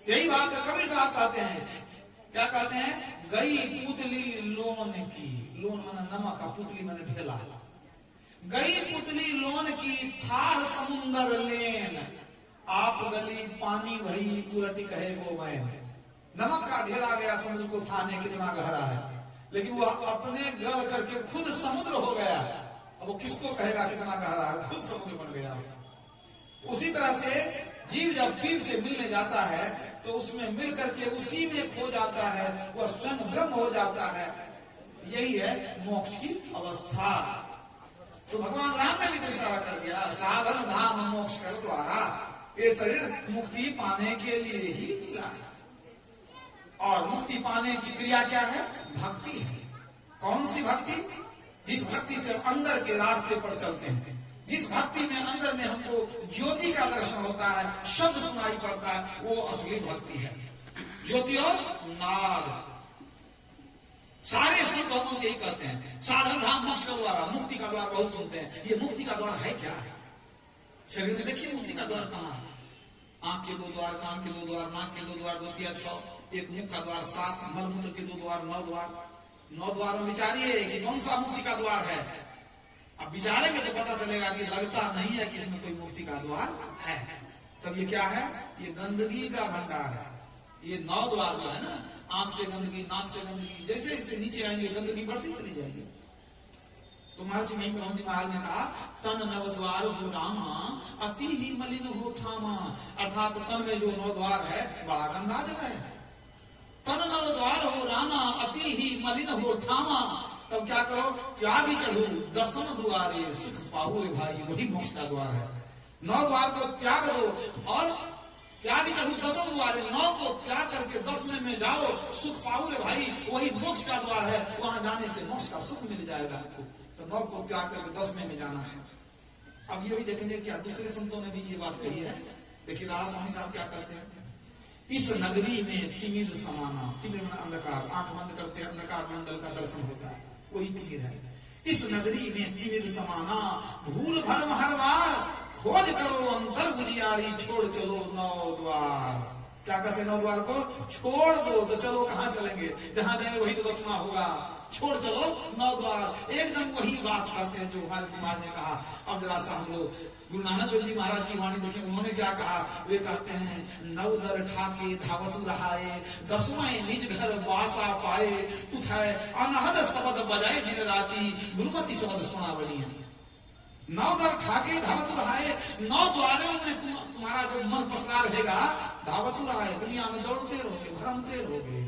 यही बात कबीर साहब कहते हैं, क्या कहते हैं? गई पुतली लोन की, लोन माना नमक का, पुतली माने ढेला। गई पुतली लोन की था समुंदर लेन, आप गली पानी भई उलटी कहे वो मैं। नमक का ढेला गया समुद्र को ठाने, कितना गहरा है, लेकिन वो अपने गल करके खुद समुद्र हो गया। अब वो किसको कहेगा कितना गहरा है, खुद समुद्र बन गया। उसी तरह से जीव जब पीप से मिलने जाता है तो उसमें मिल करके उसी में खो जाता है, वह स्वयं ब्रह्म हो जाता है। यही है मोक्ष की अवस्था। तो भगवान राम ने भी तो इशारा कर दिया, साधन धाम मोक्ष कर द्वारा। ये शरीर मुक्ति पाने के लिए ही मिला है, और मुक्ति पाने की क्रिया क्या है? भक्ति है। कौन सी भक्ति? जिस भक्ति से अंदर के रास्ते पर चलते हैं, जिस भक्ति में अंदर में हमको ज्योति का दर्शन होता है, शब्द सुनाई पड़ता है, वो असली भक्ति है। ज्योति और नाद, सारे संत हम यही कहते हैं, साधन धाम मोक्ष का द्वार, मुक्ति का द्वार बहुत सुनते हैं। ये मुक्ति का द्वार है क्या है? शरीर में देखिए मुक्ति का द्वार कहाँ है? आंख के 2 द्वार, कान के 2 द्वार, नाक के 2 द्वार, 2 तिया 6, एक मुख का द्वार 7, मलमूत्र के 2 द्वार, 9 द्वार। 9 द्वार में विचारिए कि कौन सा मुक्ति का द्वार है। अब विचारेंगे तो पता चलेगा कि लगता नहीं है कि इसमें कोई मुक्ति का द्वार है। तब ये क्या है? ये गंदगी का भंडार है। ये 9 द्वार जो है ना, आंख से गंदगी, नाक से गंदगी, जैसे जैसे नीचे आएंगे गंदगी बढ़ती चली जाएगी। तो महर्षि महिमराज जी महाराज ने कहा, तन नव द्वार हो रामा अति ही मलिन हो ठामा। अर्थात तन में जो 9 द्वार है बड़ा गंदा जगह है। तन नव द्वार हो रामा अति ही मलिन हो ठामा। तब क्या करो? त्यागी चढ़ू 10वें द्वारे सुख पाऊ रे भाई, वही मोक्ष का द्वार है। 9 द्वार को त्याग दो और त्यागी चढ़ू 10वें द्वारे, 9 को त्याग करके 10वें में जाओ, सुख पाऊ रे भाई, वही मोक्ष का द्वार है। वहां जाने से मोक्ष का सुख मिल जाएगा आपको। तो 9 को त्याग करके 10वें में जाना है। अब ये भी देखेंगे क्या दूसरे संतों ने भी ये बात कही है। देखिए राधा स्वामी साहब क्या कहते हैं, इस नगरी में तिमिर समाना, तिमिर में अंधकार, आंख बंद करते अंधकार मंडल का दर्शन होता है, कोई तिमिर है। इस नगरी में तिमिर समाना, भूल भरम हर बार, खोज करो अंतर गुजियारी, छोड़ चलो 9 द्वार। क्या कहते हैं? 9 द्वार को छोड़ दो तो चलो कहां चलेंगे? जहां जाएंगे वही तो 10वां होगा। छोड़ चलो 9 द्वार। एकदम वही बात कहते हैं जो हमारे समाज ने कहा। अब जरा सा हम लोग गुरु नानक देव जी महाराज की वाणी देखें, उन्होंने क्या कहा? वे कहते हैं, 9 दर ठाके धावतु रहाए, 10वें निज घर वासा पाए, उठाए अनहद शब्द बजाए दिन राती, गुरुमति शब्द सुना बड़ी। 9 दर ठाके धावतु रहाए, 9 द्वारों में तुम्हारा जो मन पसरा रहेगा, धावतु रहाए, दुनिया में दौड़ते रहोगे, भ्रमते रहोगे।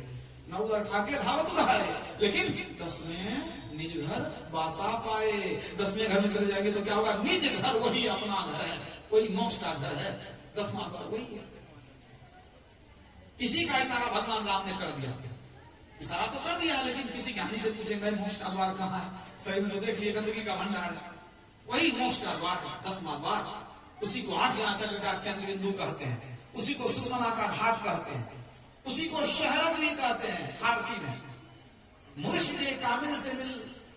9 दर ठाके धावतु रहाए, लेकिन 10वें निज घर वासा पाए, 10वें घर में चले जाएंगे तो क्या होगा? निज घर वही अपना घर है, वही मोक्ष का घर है, 10वां द्वार वही है। इसी का इशारा भगवान राम ने कर दिया। इशारा तो कर दिया, लेकिन किसी ज्ञानी से पूछेंगे मोक्ष का द्वार कहाँ है? शरीर में तो देख लिए गंदगी का भंडार है, वही मोक्ष का द्वार है, 10वां द्वार। उसी को 8 चक्र का केंद्र बिंदु कहते हैं, उसी को सुषमना का घाट कहते हैं, उसी को शहर भी कहते हैं फारसी में। मुर्शिदे कामिल से मिल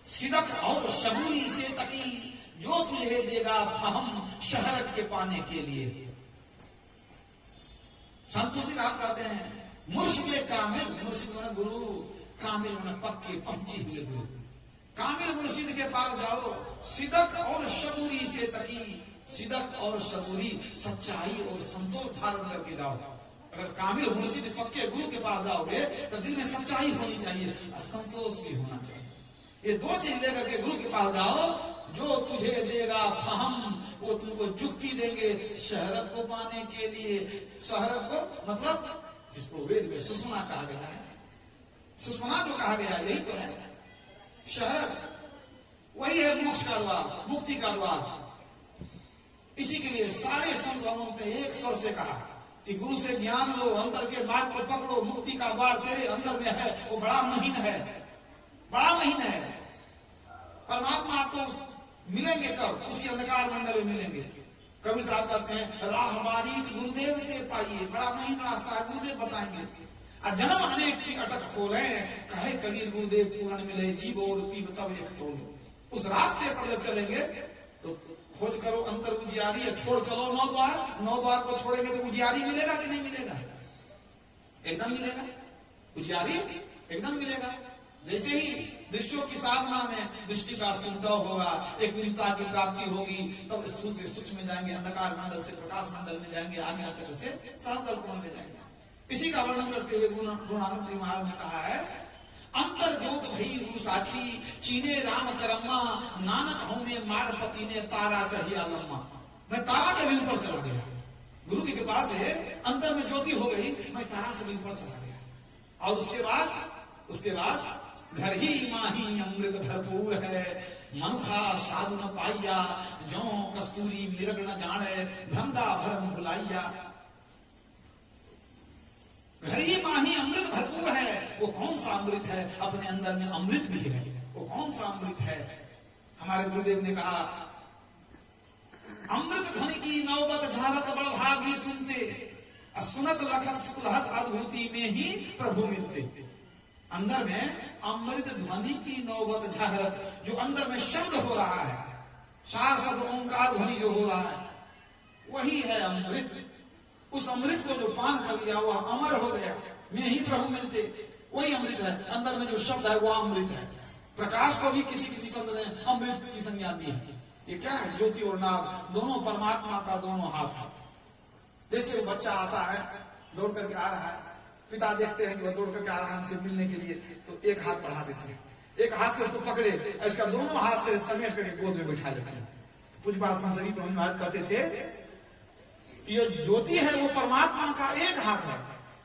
सिदक और शबूरी से तकी, जो तुझे देगा फहम शहरत के पाने के लिए। संत तुलसीदास कहते हैं, मुर्शिदे कामिल, मुर्शिद में गुरु, कामिल में पक्के पहुंचे हुए गुरु। कामिल मुर्शिद के पास जाओ, सिदक और शबूरी से तकी, सिदक और शबूरी सच्चाई और संतोष धारण करके जाओ। अगर कामिल मुर्शिद पक्के गुरु के पास जाओगे तो दिल में सच्चाई होनी चाहिए और संतोष भी होना चाहिए। ये 2 चीज लेकर के गुरु के पास जाओ, जो तुझे देगा फहम, वो तुमको जुक्ति देंगे शहरत को पाने के लिए। शहरत को मतलब जिसको वेद में सुषमना कहा गया है, सुषमना जो कहा गया यही तो है शहरत, वही है मोक्ष का द्वार, मुक्ति का द्वार। इसी के लिए सारे संतों ने एक स्वर से कहा कि गुरु से ज्ञान लो, अंतर के मार्ग को पकड़ो, मुक्ति का द्वार तेरे अंदर में है। वो बड़ा महीन है, बड़ा महीन है। परमात्मा आपको मिलेंगे कब? उसी अंधकार मंडल में मिलेंगे। कबीर साहब कहते हैं, राह बारीक गुरुदेव के पाइए, बड़ा महीन रास्ता है, गुरुदेव बताएंगे। और जन्म अनेक की अटक खोले, कहे कबीर गुरुदेव पूर्ण मिले, जीव और पीव तब एक तोले। उस रास्ते पर जब चलेंगे तो खोज करो अंतर उजियारी, छोड़ चलो 9 द्वार। 9 द्वार को छोड़ेंगे तो उजियारी मिलेगा कि नहीं मिलेगा? एकदम मिलेगा, उजियारी एकदम मिलेगा। जैसे ही दृष्टियों की साधना में दृष्टि का संसव होगा, एक विरता की प्राप्ति होगी, तब स्थूल से सूक्ष्म में जाएंगे, अंधकार मंडल से प्रकाश मंडल में जाएंगे, आज्ञा चक्र से सहस्त्र कोण में जाएंगे। इसी का वर्णन करते हुए गुरु नानक देव महाराज ने कहा है, अंतर ज्योत भई रूह साखी, चीने राम करम्मा, नानक हूं में मारपति ने तारा चढ़िया लम्मा। मैं तारा के भी ऊपर चला गया, गुरु की कृपा से अंतर में ज्योति हो गई, मैं तारा से भी ऊपर चला गया। और उसके बाद घर ही माही अमृत भरपूर है, मनुखा साधु न पाइया, जो कस्तूरी मिरग न जाने, भ्रमदा भरम भुलाइया। घर ही माही अमृत भरपूर है, वो कौन सा अमृत है? अपने अंदर में अमृत भी है, वो कौन सा अमृत है? हमारे गुरुदेव ने कहा, अमृत धन की नौबत झारत बड़ भागी सुनते, सुनत लखत सुलहत अद्भुति में ही प्रभु मिलते। अंदर में अमृत ध्वनि की नौबत झारत, जो अंदर में शब्द हो रहा है, सार सद ओंकार ध्वनि जो हो रहा है, वही है अमृत। उस अमृत को जो पान कर लिया वह अमर हो गया, मैं ही प्रभु मिलते, वही अमृत है। अंदर में जो शब्द है वह अमृत है। प्रकाश को भी किसी किसी संत ने अमृत की संज्ञा दी है। ये क्या है? ज्योति और नाग दोनों परमात्मा का दोनों हाथ है। जैसे वो बच्चा आता है दौड़ करके आ रहा है, पिता देखते हैं कि वह दौड़ करके आ रहा है हमसे मिलने के लिए, तो एक हाथ बढ़ा देते हैं, एक हाथ से उसको पकड़े, इसका दोनों हाथ से समेट करके गोद में बिठा लेते हैं। कुछ बात संसदी प्रभु महाराज कहते थे ये ज्योति है वो परमात्मा का एक हाथ है,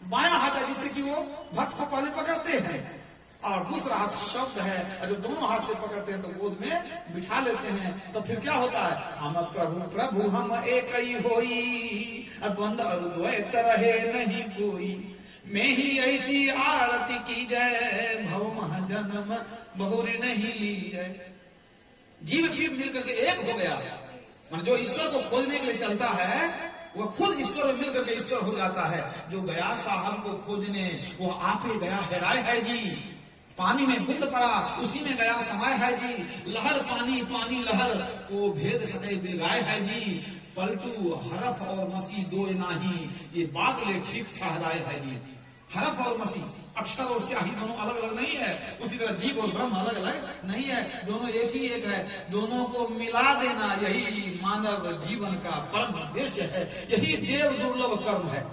बायां हाथ है जिससे कि वो भक्त को पहले पकड़ते हैं, और दूसरा हाथ शब्द है। जब दोनों हाथ से पकड़ते हैं तो गोद में बिठा लेते हैं, तो फिर क्या होता है? हम प्रभु प्रभु हम एक ही होई, द्वंद और द्वैत रहे नहीं कोई, मैं ही ऐसी आरती की जय, भव महाजन्म बहुरी नहीं ली जय। जीव जीव मिलकर के एक हो गया। मान जो ईश्वर को खोजने के लिए चलता है वह खुद ईश्वर में मिलकर के ईश्वर हो जाता है। जो गया साहब को खोजने वो आप ही गया है राय है जी, पानी में बूंद पड़ा उसी में गया समय है जी, लहर पानी पानी लहर को भेद सके बिगाए है जी, पलटू हरफ और मसीह दो नाही, ये बात ले ठीक ठहराए है जी। हरफ और मसीह, अक्षर और स्याही दोनों अलग अलग नहीं है, उसी तरह जीव और ब्रह्म अलग अलग नहीं है, दोनों एक ही एक है। दोनों को मिला देना यही मानव जीवन का परम उद्देश्य है, यही देव दुर्लभ कर्म है।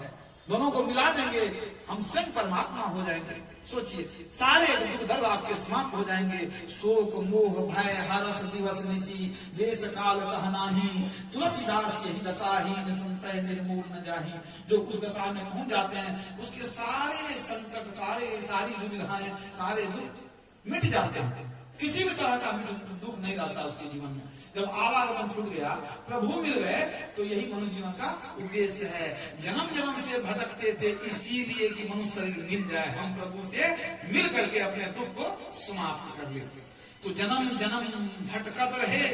दोनों को मिला देंगे हम स्वयं परमात्मा हो जाएंगे। सोचिए सारे दुख दर्द आपके समाप्त हो जाएंगे। शोक मोह भय हरस दिवस निशी, देश काल कहनाही, तुलसीदास यही दशाहीन संशय निर्मूल न जाही। जो उस दशा में पहुंच जाते हैं उसके सारे संकट सारी दुविधाएं सारे दुख मिट जाते हैं, किसी भी तरह का दुख नहीं रहता उसके जीवन में। जब आवागमन छूट गया प्रभु मिल गए तो यही मनुष्य जीवन का उद्देश्य है। जन्म जन्म से भटकते थे इसीलिए कि मनुष्य शरीर मिल जाए, हम प्रभु से मिल करके अपने दुख को समाप्त कर ले। तो जन्म जन्म भटकत रहे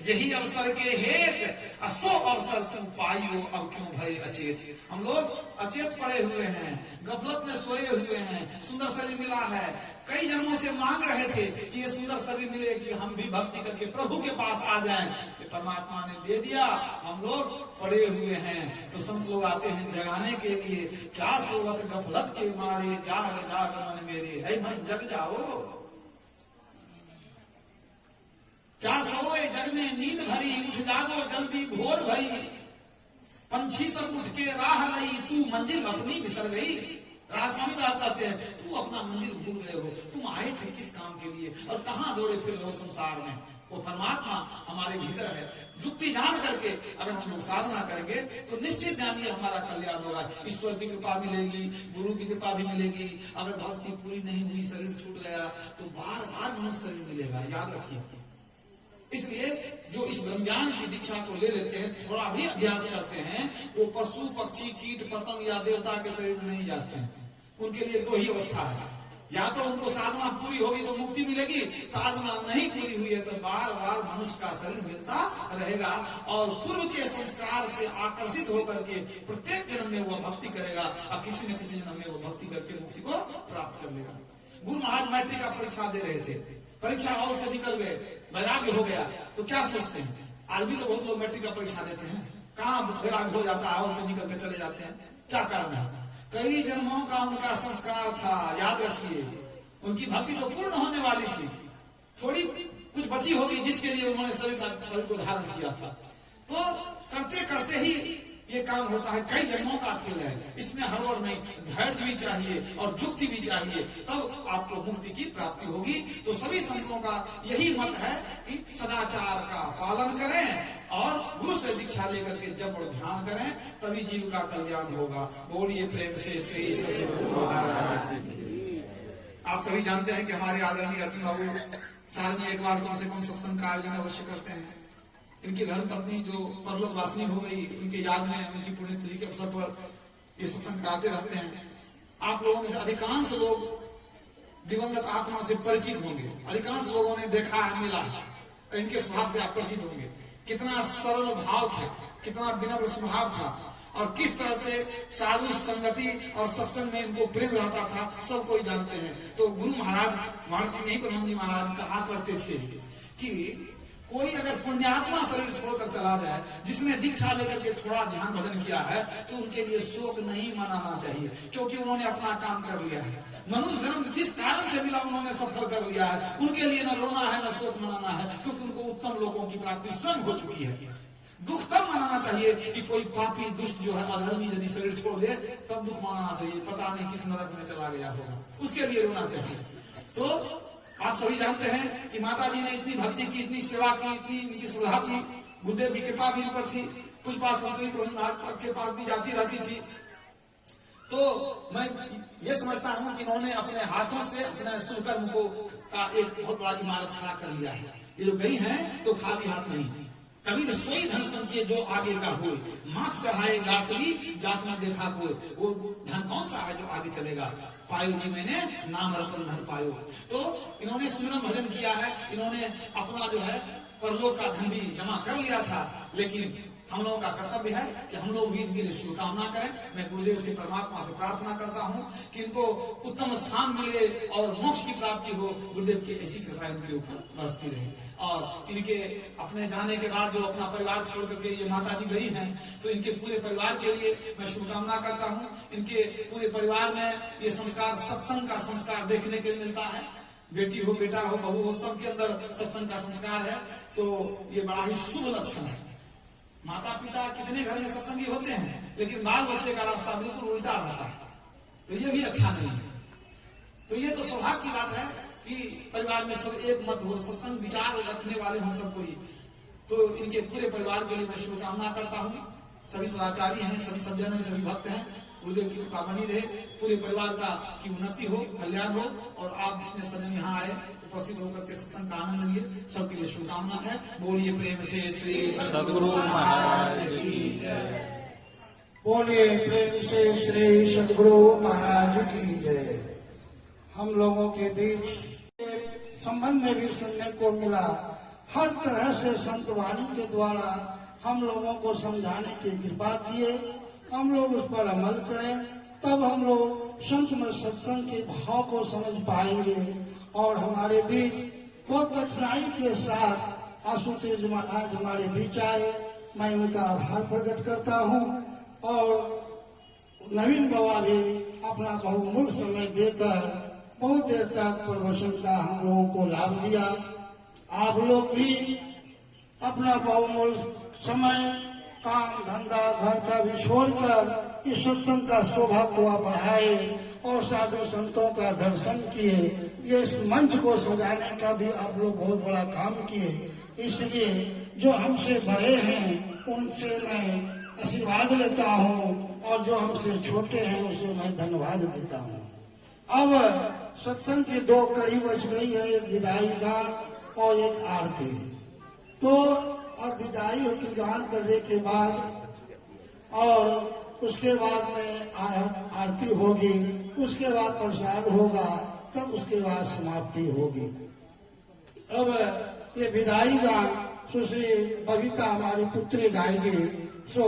यही अवसर के हेत, असो अवसर तू पाइयो अब क्यों भय अचेत। हम लोग अचेत पड़े हुए हैं, गफलत में सोए हुए हैं, सुंदर शरीर मिला है, कई जन्मों से मांग रहे थे कि ये सुंदर शरीर मिले कि हम भी भक्ति करके प्रभु के पास आ जाएं। ये परमात्मा ने दे दिया, हम लोग पड़े हुए हैं। तो संत लोग आते हैं जगाने के लिए, क्या सोवत गफलत के मारे, जाग जाग मन मेरे, है मन जग जाओ। क्या सोए जग में नींद भरी, उठ जागो जल्दी भोर भई, पंछी सब उठ के राह लई, तू मंजिल अपनी बिसर गई। राजस्वामी साहब कहते हैं तू अपना मंदिर भूल गए हो, तुम आए थे किस काम के लिए और कहां दौड़े फिर रहे हो संसार में। वो परमात्मा हमारे भीतर है। युक्ति जान करके अगर हम लोग साधना करेंगे तो निश्चित जानिए हमारा कल्याण होगा। ईश्वर की कृपा मिलेगी, गुरु की कृपा भी मिलेगी। अगर भक्ति पूरी नहीं हुई, शरीर छूट गया तो बार बार मनुष्य शरीर मिलेगा, याद रखिए। इसलिए जो इस ब्रह्म ज्ञान की दीक्षा को ले लेते हैं, थोड़ा भी अभ्यास करते हैं, वो पशु पक्षी कीट पतंग या देवता के शरीर में नहीं जाते हैं। उनके लिए दो ही अवस्था है, या तो उनको साधना पूरी होगी तो मुक्ति मिलेगी, साधना नहीं पूरी हुई है तो बार बार मनुष्य का शरीर मिलता रहेगा। और पूर्व के संस्कार से आकर्षित होकर के प्रत्येक जन्म में वह भक्ति करेगा और किसी न किसी जन्म में वो भक्ति करके मुक्ति को प्राप्त कर लेगा। गुरु महाराज मैट्रिक का परीक्षा दे रहे थे, परीक्षा हॉल से निकल गए, वैराग्य हो गया तो क्या सोचते हैं? आज भी तो बहुत लोग मैट्रिक का परीक्षा देते हैं, कहाँ वैराग्य हो जाता है, हॉल से निकल के चले जाते हैं। क्या कारण है? कई जन्मों का उनका संस्कार था, याद रखिए। उनकी भक्ति तो पूर्ण होने वाली थी, थोड़ी कुछ बची होगी जिसके लिए उन्होंने शरीर को धारण किया था। तो करते करते ही ये काम होता है, कई जन्मों का खेल है, इसमें हड़बड़ नहीं, धैर्य भी चाहिए और युक्ति भी चाहिए, तब आपको मुक्ति की प्राप्ति होगी। तो सभी संतों का यही मत है कि सदाचार का पालन करें और गुरु से दीक्षा लेकर के जप और ध्यान करें, तभी जीव का कल्याण होगा। बोलिए प्रेम से श्री सद्गुरु महाराज। आप सभी जानते हैं कि हमारे आदरणीय अर्जुन बाबू साल में एक बार कम से कम सत्संग का आयोजन अवश्य करते हैं। इनकी धर्म पत्नी जो परलोक वासिनी हो गई, उनके याद में उनकी पुण्यतिथि के अवसर पर ये सत्संग कराते रहते हैं। आप लोगों में से अधिकांश लोग दिवंगत आत्मा से परिचित होंगे, अधिकांश लोगों ने देखा है, मिला है, इनके स्वभाव से आप परिचित होंगे। कितना सरल भाव था, कितना विनम्र स्वभाव था और किस तरह से साधु संगति और सत्संग में इनको प्रेम रहता था, सब कोई जानते हैं। तो गुरु महाराज महर्षि नहीं ब्रह्म जी महाराज कहा करते थे कि कोई अगर पुण्यात्मा शरीर छोड़कर चला जाए, जिसने दीक्षा लेकर के थोड़ा ध्यान भजन किया है, तो उनके लिए शोक नहीं मनाना चाहिए, क्योंकि उन्होंने अपना काम कर लिया है। मनुष्य जन्म जिस कारण से मिला उन्होंने सफल कर लिया है, उनके लिए न रोना है न शोक मनाना है, क्योंकि उनको उत्तम लोगों की प्राप्ति स्वयं हो चुकी है। दुख तब मनाना चाहिए कि कोई पापी दुष्ट जो है अधर्मी यदि शरीर छोड़ दे, तब दुख मनाना चाहिए, पता नहीं किस नरक में चला गया होगा, उसके लिए रोना चाहिए। तो आप सभी जानते हैं कि माता जी ने इतनी भक्ति की, इतनी सेवा की, इतनी इनकी श्रद्धा थी, गुरुदेव की कृपा भी इन पर थी, पूज्य संश्री प्रभु के पास भी जाती रहती थी। तो मैं ये समझता हूं कि इन्होंने अपने हाथों से अपने सुकर्म को का एक बहुत बड़ा इमारत खड़ा कर लिया है। ये जो गई है तो खाली हाथ नहीं, कबीर सोई धन संचिए जो आगे का हो, माथ चढ़ाए गाठरी जात में देखा कोई, वो धन कौन सा है जो आगे चलेगा। पायो जी मैंने नाम रतन धन पायो। तो इन्होंने सुमिरन भजन किया है, इन्होंने अपना जो है परलोक का धन भी जमा कर लिया था, लेकिन हम लोगों का कर्तव्य है कि हम लोग भी इनके लिए शुभकामना करें। मैं गुरुदेव से, परमात्मा से प्रार्थना करता हूं कि इनको उत्तम स्थान मिले और मोक्ष की प्राप्ति हो। गुरुदेव की ऐसी कृपा इनके ऊपर बरसती रहे। और इनके अपने जाने के बाद जो अपना परिवार छोड़ करके ये माता जी गई हैं, तो इनके पूरे परिवार के लिए मैं शुभकामना करता हूँ। इनके पूरे परिवार में ये संस्कार, सत्संग का संस्कार देखने के लिए मिलता है। बेटी हो, बेटा हो, बहू हो, सबके अंदर सत्संग का संस्कार है, तो ये बड़ा ही शुभ लक्षण है। माता पिता कितने घर में सत्संगी होते हैं, लेकिन बाल बच्चे का रास्ता बिल्कुल उल्टा रहता है, तो ये भी अच्छा नहीं है। तो ये तो सौभाग्य की बात है कि परिवार में सब एक मत हो, सत्संग विचार रखने वाले हो सब कोई। तो इनके पूरे परिवार के लिए मैं शुभकामना करता हूँ। सभी सदाचारी हैं, सभी सज्जन हैं, सभी भक्त हैं। गुरुदेव की कृपा बनी रहे, पूरे परिवार का की उन्नति हो, कल्याण हो। और आप जितने सज्जन यहाँ आए उपस्थित होकर के सत्संग का आनंद लिए, सबके लिए शुभकामना है। बोलिए प्रेम से श्री सद्गुरु महाराज की जय। बोलिए प्रेम से श्री सद्गुरु महाराज की जय। हम लोगों के बीच संबंध में भी सुनने को मिला, हर तरह से संत वाणी के द्वारा हम लोगों को समझाने की कृपा किए। हम लोग उस पर अमल करें, तब हम लोग संत में सत्संग के भाव को समझ पाएंगे। और हमारे बीच कोई कठिनाई के साथ आशुतोष महाराज हमारे बीच आए, मैं उनका आभार प्रकट करता हूँ। और नवीन बाबा भी अपना बहुमूल्य समय देकर बहुत देर तक प्रवचन का हम लोगों को लाभ दिया। आप लोग भी अपना बहुमूल्य समय काम धंधा घर का भी छोड़कर इस सत्संग का शोभा को बढ़ाए और साधु संतों का दर्शन किए। ये इस मंच को सजाने का भी आप लोग बहुत बड़ा काम किए। इसलिए जो हमसे बड़े हैं उनसे मैं आशीर्वाद लेता हूँ, और जो हमसे छोटे हैं उसे मैं धन्यवाद देता हूँ। अब सत्संग की दो कड़ी बच गई है, एक विदाई गान और एक आरती। तो अब विदाई की गान करने के बाद और उसके बाद में आरती होगी, उसके बाद प्रसाद होगा, तब उसके बाद समाप्ति होगी। अब ये विदाई गान सुश्री बबीता हमारी पुत्री गाएगी। सो